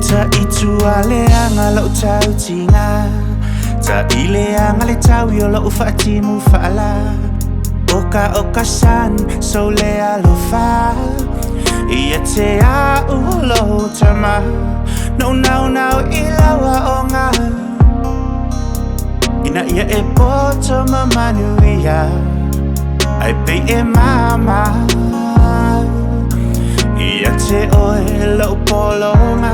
Ta itu aleanga lo tau tinga Ta ileanga le tau yo lo ufatimu fala Oka san so lea lo fa Ia te au lo tama No now ilawa onga Ina ia e poto mamanu ia Ai pe e mama Ia te oe lo polonga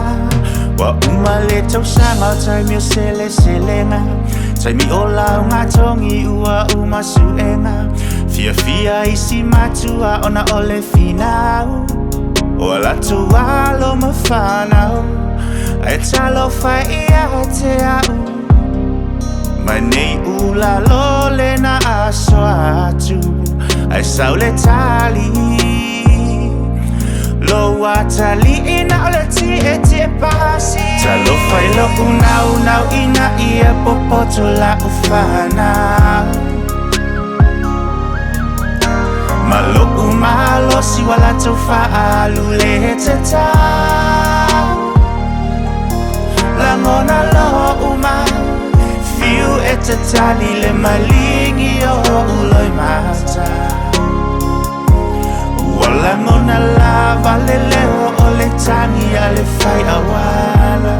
Wa umale tau sanga tai mi selenga Tai mi ola ngā tongi ua umasuenga Fia isi matua ona ole finau O la tua lo mawhanau Ai talo fai ia te au Mai nei ula lo le na aso atu Ai sau le tali Lo watali ina ole ti e te pasi Talo fai lo unau ina ia popoto la ufana Malo umalo si wala tau faalu le te tau Langona lo umau Fiu e te tali le malingi o uloi mata Wala ngona la vale leo o le tangi a le fai awala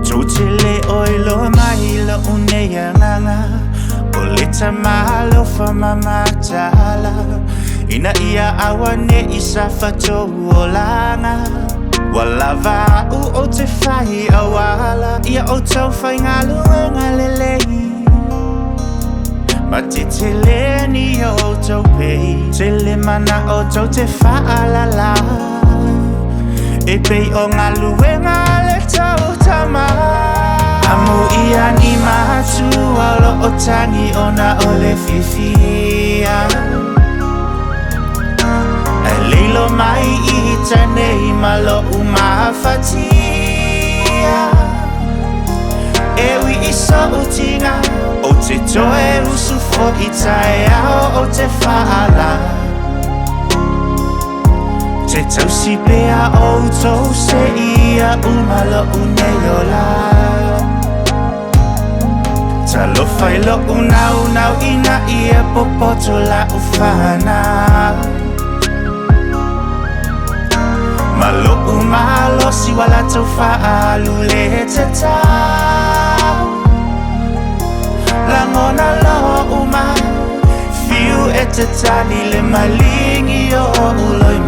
Totele oi lo mai lo uneya nganga Ole tamalo fa mamatala Ina ia awane isa fato olanga Wala va o te fai awala Ia o tau fai ngalu ngalelei Mati te leni o tau pei Te le mana o tau te faalala E pei o ngalu ngale tau tama Amu ia ni matu Alo o tangi ona ole fifia Leilo mai I tanei malo umafatia Ewi iso utinga O te toe usufo I tae ao o te faala Te tausi pea o tau se ia umalo uneola Talo fai lo unau ina ia popoto la ufana Malo umalo si wala tau faalu le te tau Langona lo umau Fiu e te tani le malingi o uloi